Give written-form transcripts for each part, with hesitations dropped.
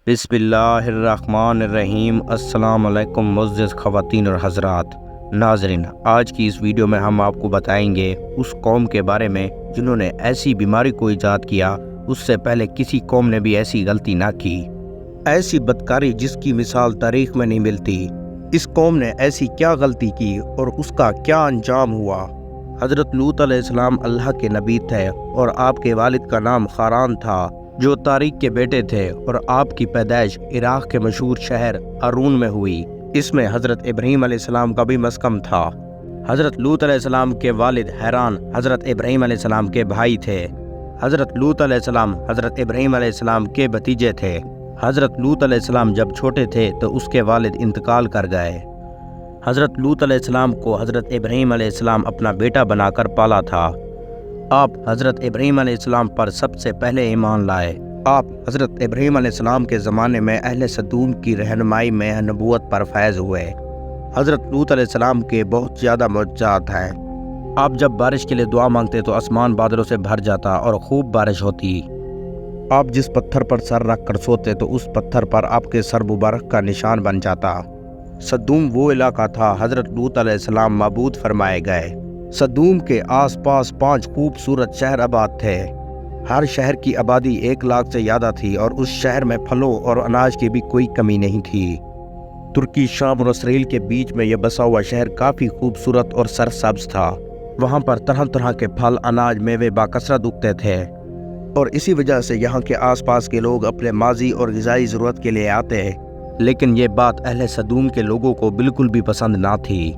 بسم اللہ الرحمن الرحیم۔ السلام علیکم معزز خواتین اور حضرات ناظرین، آج کی اس ویڈیو میں ہم آپ کو بتائیں گے اس قوم کے بارے میں جنہوں نے ایسی بیماری کو ایجاد کیا اس سے پہلے کسی قوم نے بھی ایسی غلطی نہ کی، ایسی بدکاری جس کی مثال تاریخ میں نہیں ملتی۔ اس قوم نے ایسی کیا غلطی کی اور اس کا کیا انجام ہوا؟ حضرت لوط علیہ السلام اللہ کے نبی تھے اور آپ کے والد کا نام خاران تھا جو طارق کے بیٹے تھے، اور آپ کی پیدائش عراق کے مشہور شہر ہارون میں ہوئی۔ اس میں حضرت ابراہیم علیہ السلام کا بھی مسکن تھا۔ حضرت لوط علیہ السلام کے والد حیران حضرت ابراہیم علیہ السلام کے بھائی تھے۔ حضرت لوط علیہ السلام حضرت ابراہیم علیہ السلام کے بھتیجے تھے۔ حضرت لوط علیہ السلام جب چھوٹے تھے تو اس کے والد انتقال کر گئے۔ حضرت لوط علیہ السلام کو حضرت ابراہیم علیہ السلام اپنا بیٹا بنا کر پالا تھا۔ آپ حضرت ابراہیم علیہ السلام پر سب سے پہلے ایمان لائے۔ آپ حضرت ابراہیم علیہ السلام کے زمانے میں اہل سدوم کی رہنمائی میں نبوت پر فیض ہوئے۔ حضرت لوط علیہ السلام کے بہت زیادہ معجزات ہیں۔ آپ جب بارش کے لیے دعا مانگتے تو آسمان بادلوں سے بھر جاتا اور خوب بارش ہوتی۔ آپ جس پتھر پر سر رکھ کر سوتے تو اس پتھر پر آپ کے سر مبارک کا نشان بن جاتا۔ سدوم وہ علاقہ تھا حضرت لوط علیہ السلام معبود فرمائے گئے۔ سدوم کے آس پاس 5 خوبصورت شہر آباد تھے۔ ہر شہر کی آبادی 1 لاکھ سے زیادہ تھی اور اس شہر میں پھلوں اور اناج کی بھی کوئی کمی نہیں تھی۔ ترکی، شام اور اسرائیل کے بیچ میں یہ بسا ہوا شہر کافی خوبصورت اور سرسبز تھا۔ وہاں پر طرح طرح کے پھل، اناج، میوے باکثرت اگتے تھے، اور اسی وجہ سے یہاں کے آس پاس کے لوگ اپنے ماضی اور غذائی ضرورت کے لیے آتے۔ لیکن یہ بات اہل سدوم کے لوگوں کو بالکل بھی پسند نہ تھی،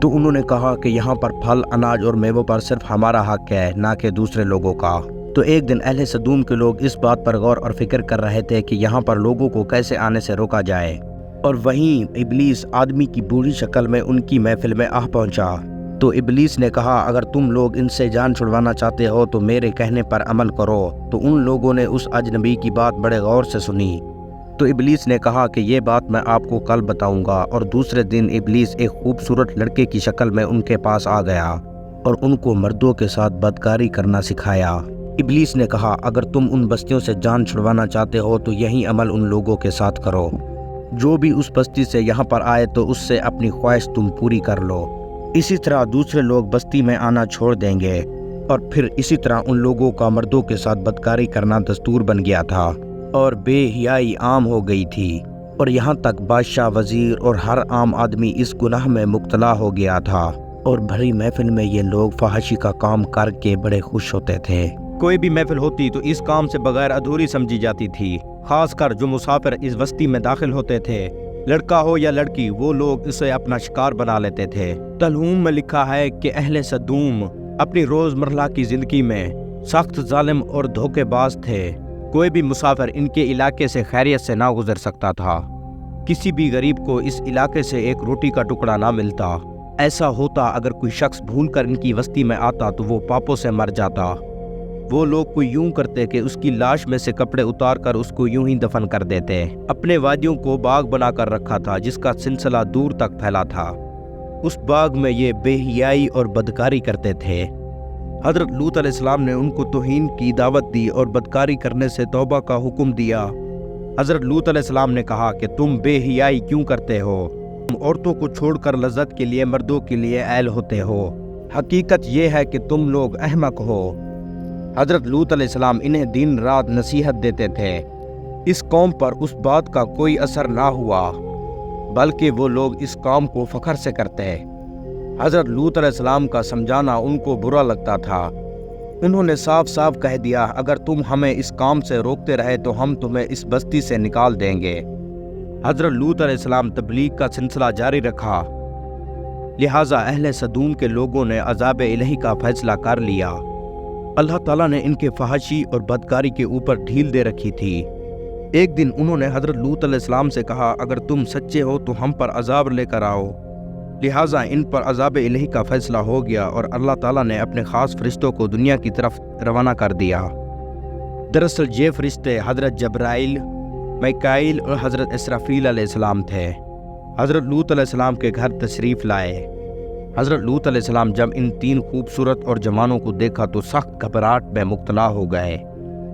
تو انہوں نے کہا کہ یہاں پر پھل، اناج اور میووں پر صرف ہمارا حق ہے، نہ کہ دوسرے لوگوں کا۔ تو ایک دن اہل سدوم کے لوگ اس بات پر غور اور فکر کر رہے تھے کہ یہاں پر لوگوں کو کیسے آنے سے روکا جائے، اور وہیں ابلیس آدمی کی بری شکل میں ان کی محفل میں آ پہنچا۔ تو ابلیس نے کہا، اگر تم لوگ ان سے جان چھڑوانا چاہتے ہو تو میرے کہنے پر عمل کرو۔ تو ان لوگوں نے اس اجنبی کی بات بڑے غور سے سنی۔ تو ابلیس نے کہا کہ یہ بات میں آپ کو کل بتاؤں گا، اور دوسرے دن ابلیس ایک خوبصورت لڑکے کی شکل میں ان کے پاس آ گیا اور ان کو مردوں کے ساتھ بدکاری کرنا سکھایا۔ ابلیس نے کہا، اگر تم ان بستیوں سے جان چھڑوانا چاہتے ہو تو یہی عمل ان لوگوں کے ساتھ کرو۔ جو بھی اس بستی سے یہاں پر آئے تو اس سے اپنی خواہش تم پوری کر لو۔ اسی طرح دوسرے لوگ بستی میں آنا چھوڑ دیں گے، اور پھر اسی طرح ان لوگوں کا مردوں کے ساتھ بدکاری کرنا دستور بن گیا تھا، اور بے حیائی عام ہو گئی تھی، اور یہاں تک بادشاہ، وزیر اور ہر عام آدمی اس گناہ میں مبتلا ہو گیا تھا، اور بھری محفل میں یہ لوگ فحاشی کا کام کر کے بڑے خوش ہوتے تھے۔ کوئی بھی محفل ہوتی تو اس کام سے بغیر ادھوری سمجھی جاتی تھی، خاص کر جو مسافر اس بستی میں داخل ہوتے تھے، لڑکا ہو یا لڑکی، وہ لوگ اسے اپنا شکار بنا لیتے تھے۔ تلمود میں لکھا ہے کہ اہل سدوم اپنی روزمرہ کی زندگی میں سخت ظالم اور دھوکے باز تھے۔ کوئی بھی مسافر ان کے علاقے سے خیریت سے نہ گزر سکتا تھا۔ کسی بھی غریب کو اس علاقے سے ایک روٹی کا ٹکڑا نہ ملتا۔ ایسا ہوتا اگر کوئی شخص بھول کر ان کی بستی میں آتا تو وہ پاپوں سے مر جاتا۔ وہ لوگ کو یوں کرتے کہ اس کی لاش میں سے کپڑے اتار کر اس کو یوں ہی دفن کر دیتے۔ اپنے وادیوں کو باغ بنا کر رکھا تھا جس کا سلسلہ دور تک پھیلا تھا۔ اس باغ میں یہ بے حیائی اور بدکاری کرتے تھے۔ حضرت لوط علیہ السلام نے ان کو توہین کی دعوت دی اور بدکاری کرنے سے توبہ کا حکم دیا۔ حضرت لوط علیہ السلام نے کہا کہ تم بے حیائی کیوں کرتے ہو؟ تم عورتوں کو چھوڑ کر لذت کے لیے مردوں کے لیے اہل ہوتے ہو۔ حقیقت یہ ہے کہ تم لوگ احمق ہو۔ حضرت لوط علیہ السلام انہیں دن رات نصیحت دیتے تھے۔ اس قوم پر اس بات کا کوئی اثر نہ ہوا، بلکہ وہ لوگ اس کام کو فخر سے کرتے۔ حضرت لوط علیہ السلام کا سمجھانا ان کو برا لگتا تھا۔ انہوں نے صاف صاف کہہ دیا، اگر تم ہمیں اس کام سے روکتے رہے تو ہم تمہیں اس بستی سے نکال دیں گے۔ حضرت لوط علیہ السلام تبلیغ کا سلسلہ جاری رکھا، لہٰذا اہل سدوم کے لوگوں نے عذاب الہی کا فیصلہ کر لیا۔ اللہ تعالیٰ نے ان کے فحاشی اور بدکاری کے اوپر ڈھیل دے رکھی تھی۔ ایک دن انہوں نے حضرت لوط علیہ السلام سے کہا، اگر تم سچے ہو تو ہم پر عذاب لے کر آؤ۔ لہٰذا ان پر عذاب الہی کا فیصلہ ہو گیا، اور اللہ تعالیٰ نے اپنے خاص فرشتوں کو دنیا کی طرف روانہ کر دیا۔ دراصل یہ فرشتے حضرت جبرائیل، میکائیل اور حضرت اسرافیل علیہ السلام تھے۔ حضرت لوط علیہ السلام کے گھر تشریف لائے۔ حضرت لوط علیہ السلام جب ان 3 خوبصورت اور جوانوں کو دیکھا تو سخت گھبراہٹ میں مبتلا ہو گئے۔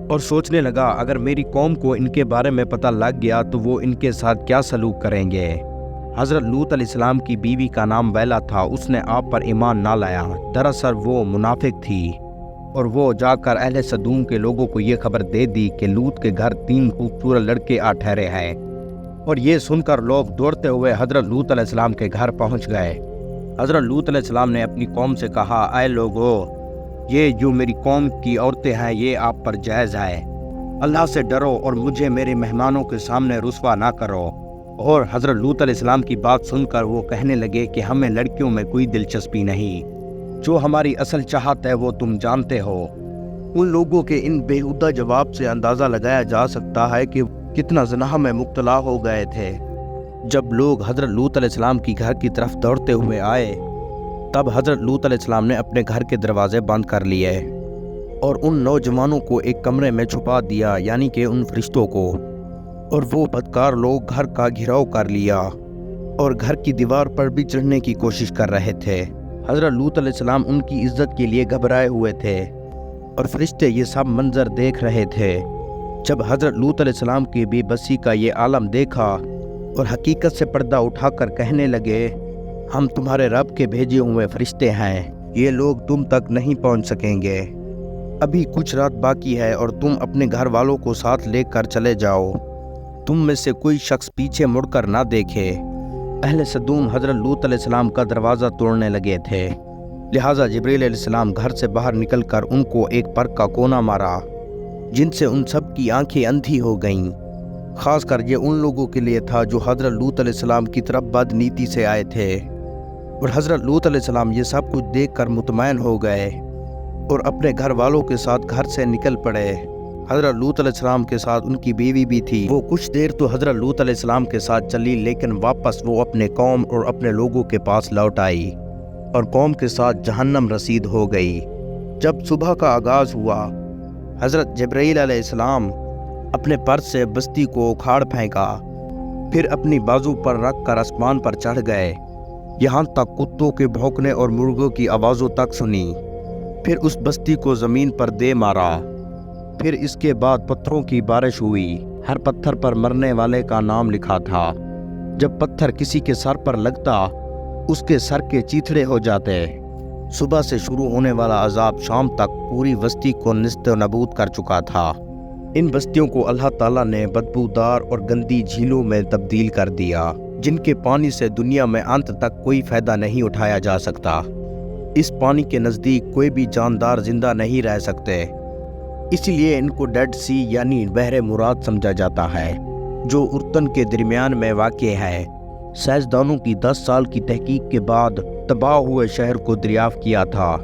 اور سوچنے لگا اگر میری قوم کو ان کے بارے میں پتہ لگ گیا تو وہ ان کے ساتھ کیا سلوک کریں گے۔ حضرت لوط علیہ السلام کی بیوی کا نام ویلا تھا، اس نے آپ پر ایمان نہ لایا، دراصل وہ منافق تھی، اور وہ جا کر اہل سدوم کے لوگوں کو یہ خبر دے دی کہ لوط کے گھر 3 خوبصورت لڑکے آ ٹھہرے ہیں، اور یہ سن کر لوگ دوڑتے ہوئے حضرت لوط علیہ السلام کے گھر پہنچ گئے۔ حضرت لوط علیہ السلام نے اپنی قوم سے کہا، اے لوگو، یہ جو میری قوم کی عورتیں ہیں یہ آپ پر جائز ہے، اللہ سے ڈرو اور مجھے میرے مہمانوں کے سامنے رسوا نہ کرو۔ اور حضرت لوط علیہ السلام کی بات سن کر وہ کہنے لگے کہ ہمیں لڑکیوں میں کوئی دلچسپی نہیں، جو ہماری اصل چاہت ہے وہ تم جانتے ہو۔ ان لوگوں کے ان بیہودہ جواب سے اندازہ لگایا جا سکتا ہے کہ کتنا زنا میں مبتلا ہو گئے تھے۔ جب لوگ حضرت لوط علیہ السلام کی گھر کی طرف دوڑتے ہوئے آئے تب حضرت لوط علیہ السلام نے اپنے گھر کے دروازے بند کر لیے اور ان نوجوانوں کو ایک کمرے میں چھپا دیا، یعنی کہ ان فرشتوں کو، اور وہ بدکار لوگ گھر کا گھیراؤ کر لیا اور گھر کی دیوار پر بھی چڑھنے کی کوشش کر رہے تھے۔ حضرت لوط علیہ السلام ان کی عزت کے لیے گھبرائے ہوئے تھے اور فرشتے یہ سب منظر دیکھ رہے تھے۔ جب حضرت لوط علیہ السلام کی بے بسی کا یہ عالم دیکھا اور حقیقت سے پردہ اٹھا کر کہنے لگے، ہم تمہارے رب کے بھیجے ہوئے فرشتے ہیں، یہ لوگ تم تک نہیں پہنچ سکیں گے، ابھی کچھ رات باقی ہے اور تم اپنے گھر والوں کو ساتھ لے کر چلے جاؤ، تم میں سے کوئی شخص پیچھے مڑ کر نہ دیکھے۔ اہل سدوم حضرت لوط علیہ السلام کا دروازہ توڑنے لگے تھے، لہٰذا جبریل علیہ السلام گھر سے باہر نکل کر ان کو ایک پر کا کونا مارا، جن سے ان سب کی آنکھیں اندھی ہو گئیں۔ خاص کر یہ ان لوگوں کے لیے تھا جو حضرت لوط علیہ السلام کی طرف بد نیتی سے آئے تھے، اور حضرت لوط علیہ السلام یہ سب کچھ دیکھ کر مطمئن ہو گئے اور اپنے گھر والوں کے ساتھ گھر سے نکل پڑے۔ حضرت لوط علیہ السلام کے ساتھ ان کی بیوی بھی تھی۔ وہ کچھ دیر تو حضرت لوط علیہ السلام کے ساتھ چلی، لیکن واپس وہ اپنے قوم اور اپنے لوگوں کے پاس لوٹ آئی اور قوم کے ساتھ جہنم رسید ہو گئی۔ جب صبح کا آغاز ہوا، حضرت جبرائیل علیہ السلام اپنے پر سے بستی کو اکھاڑ پھینکا، پھر اپنی بازو پر رکھ کر آسمان پر چڑھ گئے، یہاں تک کتوں کے بھونکنے اور مرغوں کی آوازوں تک سنی، پھر اس بستی کو زمین پر دے مارا۔ پھر اس کے بعد پتھروں کی بارش ہوئی، ہر پتھر پر مرنے والے کا نام لکھا تھا۔ جب پتھر کسی کے سر پر لگتا اس کے سر کے چیتھڑے ہو جاتے۔ صبح سے شروع ہونے والا عذاب شام تک پوری بستی کو نیست و نابود کر چکا تھا۔ ان بستیوں کو اللہ تعالیٰ نے بدبودار اور گندی جھیلوں میں تبدیل کر دیا، جن کے پانی سے دنیا میں انت تک کوئی فائدہ نہیں اٹھایا جا سکتا۔ اس پانی کے نزدیک کوئی بھی جاندار زندہ نہیں رہ سکتے، اسی لیے ان کو ڈیڈ سی یعنی بحر مراد سمجھا جاتا ہے، جو اردن کے درمیان میں واقع ہے۔ سائنسدانوں کی 10 سال کی تحقیق کے بعد تباہ ہوئے شہر کو دریافت کیا تھا۔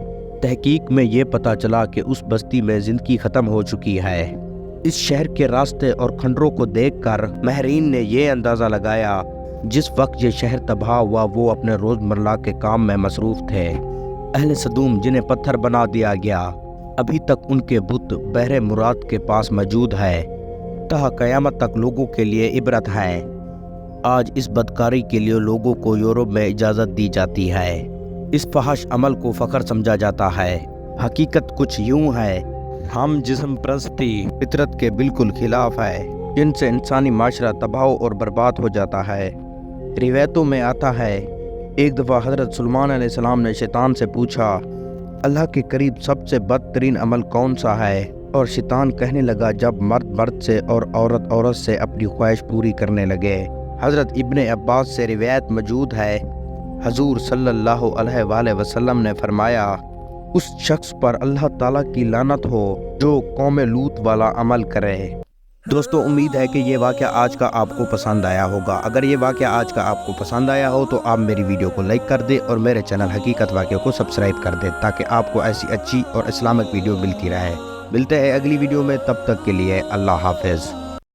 تحقیق میں یہ پتہ چلا کہ اس بستی میں زندگی ختم ہو چکی ہے۔ اس شہر کے راستے اور کھنڈروں کو دیکھ کر ماہرین نے یہ اندازہ لگایا جس وقت یہ شہر تباہ ہوا وہ اپنے روزمرہ کے کام میں مصروف تھے۔ اہل سدوم جنہیں پتھر بنا دیا گیا، ابھی تک ان کے بت بحر مراد کے پاس موجود ہے، تا قیامت تک لوگوں کے لیے عبرت ہے۔ آج اس بدکاری کے لیے لوگوں کو یورپ میں اجازت دی جاتی ہے۔ اس فحش عمل کو فخر سمجھا جاتا ہے۔ حقیقت کچھ یوں ہے، ہم جسم پرستی فطرت کے بالکل خلاف ہے، جن سے انسانی معاشرہ تباہ اور برباد ہو جاتا ہے۔ روایتوں میں آتا ہے، ایک دفعہ حضرت سلیمان علیہ السلام نے شیطان سے پوچھا، اللہ کے قریب سب سے بدترین عمل کون سا ہے؟ اور شیطان کہنے لگا، جب مرد مرد سے اور عورت عورت سے اپنی خواہش پوری کرنے لگے۔ حضرت ابن عباس سے روایت موجود ہے، حضور صلی اللہ علیہ وآلہ وسلم نے فرمایا، اس شخص پر اللہ تعالیٰ کی لعنت ہو جو قوم لوط والا عمل کرے۔ دوستو، امید ہے کہ یہ واقعہ آج کا آپ کو پسند آیا ہوگا۔ اگر یہ واقعہ آج کا آپ کو پسند آیا ہو تو آپ میری ویڈیو کو لائک کر دیں اور میرے چینل حقیقت واقعہ کو سبسکرائب کر دیں، تاکہ آپ کو ایسی اچھی اور اسلامک ویڈیو ملتی رہے۔ ملتے ہیں اگلی ویڈیو میں، تب تک کے لیے اللہ حافظ۔